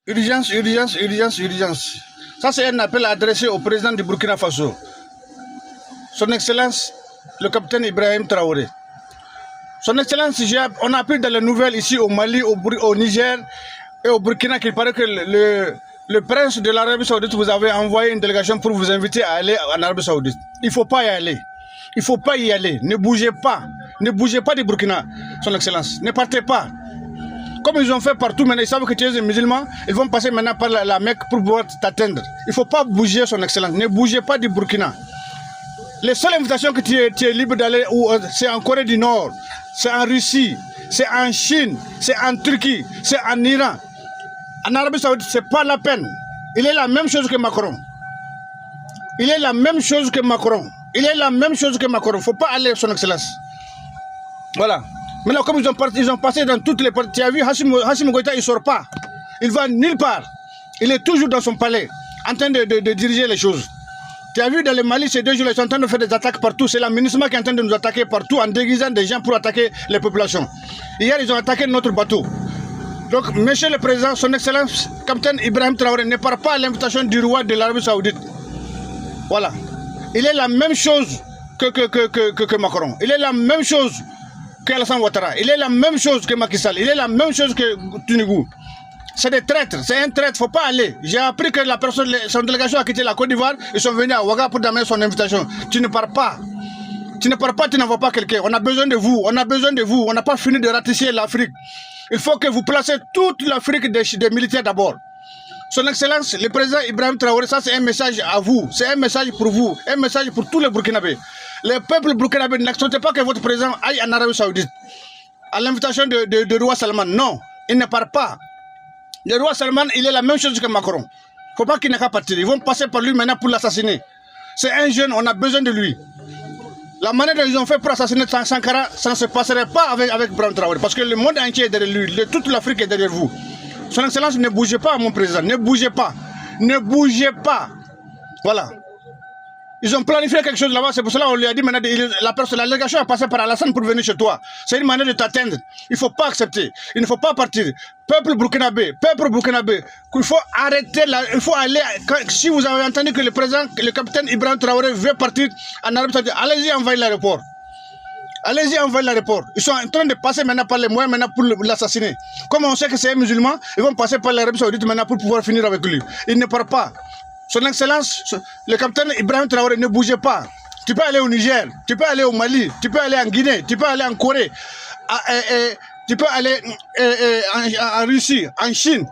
Urgence, urgence, urgence, urgence. Ça, c'est un appel adressé au président du Burkina Faso. Son Excellence, le capitaine Ibrahim Traoré. Son Excellence, on a appris dans les nouvelles ici au Mali, au Niger et au Burkina qu'il paraît que le prince de l'Arabie Saoudite vous avait envoyé une délégation pour vous inviter à aller en Arabie Saoudite. Il ne faut pas y aller. Il ne faut pas y aller. Ne bougez pas. Ne bougez pas du Burkina, Son Excellence. Ne partez pas. Comme ils ont fait partout maintenant, ils savent que tu es un musulman, ils vont passer maintenant par la Mecque pour pouvoir t'atteindre. Il ne faut pas bouger, Son Excellence. Ne bougez pas du Burkina. Les seules invitations que tu es libre d'aller, c'est en Corée du Nord, c'est en Russie, c'est en Chine, c'est en Turquie, c'est en Iran. En Arabie Saoudite, ce n'est pas la peine. Il est la même chose que Macron. Il est la même chose que Macron. Il est la même chose que Macron. Il ne faut pas aller, Son Excellence. Voilà. Maintenant, comme ils ont passé dans toutes les parties, tu as vu, Hassim Goïta, il ne sort pas. Il va nulle part. Il est toujours dans son palais, en train de diriger les choses. Tu as vu dans le Mali, ces 2 jours, ils sont en train de faire des attaques partout. C'est la MINUSMA qui est en train de nous attaquer partout en déguisant des gens pour attaquer les populations. Hier, ils ont attaqué notre bateau. Donc, Monsieur le Président, Son Excellence, capitaine Ibrahim Traoré, ne part pas à l'invitation du roi de l'Arabie Saoudite. Voilà. Il est la même chose que Macron. Il est la même chose que Alassane Ouattara. Il est la même chose que Macky Sall. Il est la même chose que Tinubu. C'est des traîtres, c'est un traître, il ne faut pas aller. J'ai appris que son délégation a quitté la Côte d'Ivoire, ils sont venus à Ouaga pour donner son invitation. Tu ne pars pas. Tu ne pars pas, tu n'envoies pas quelqu'un. On a besoin de vous, on a besoin de vous. On n'a pas fini de ratisser l'Afrique. Il faut que vous placez toute l'Afrique des militaires d'abord. Son Excellence, le président Ibrahim Traoré, ça c'est un message à vous, c'est un message pour vous, un message pour tous les Burkinabés. Les peuples burkinabés, n'acceptez pas que votre président aille en Arabie Saoudite. À l'invitation de roi Salman, non, il ne part pas. Le roi Salman, il est la même chose que Macron. Il ne faut pas qu'il n'ait qu'à partir. Ils vont passer par lui maintenant pour l'assassiner. C'est un jeune, on a besoin de lui. La manière dont ils ont fait pour assassiner Sankara, ça ne se passerait pas avec Ibrahim Traoré. Parce que le monde entier est derrière lui. Toute l'Afrique est derrière vous. Son Excellence, ne bougez pas, mon président. Ne bougez pas. Ne bougez pas. Voilà. Ils ont planifié quelque chose là-bas, c'est pour cela qu'on lui a dit maintenant, la délégation a passé par Alassane pour venir chez toi. C'est une manière de t'atteindre. Il ne faut pas accepter. Il ne faut pas partir. Peuple burkinabé, il faut arrêter, il faut aller. Si vous avez entendu que le capitaine Ibrahim Traoré veut partir en Arabie Saoudite, allez-y envahir l'aéroport. Allez-y envahir l'aéroport. Ils sont en train de passer maintenant par les moyens maintenant pour l'assassiner. Comme on sait que c'est un musulman, ils vont passer par l'Arabie Saoudite maintenant pour pouvoir finir avec lui. Il ne part pas. Son Excellence, le capitaine Ibrahim Traoré, ne bougez pas. Tu peux aller au Niger, tu peux aller au Mali, tu peux aller en Guinée, tu peux aller en Corée, tu peux aller en Russie, en Chine,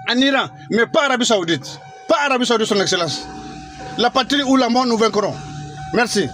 en Iran, mais pas Arabie Saoudite. Pas Arabie Saoudite, Son Excellence. La patrie ou la mort, nous vaincrons. Merci.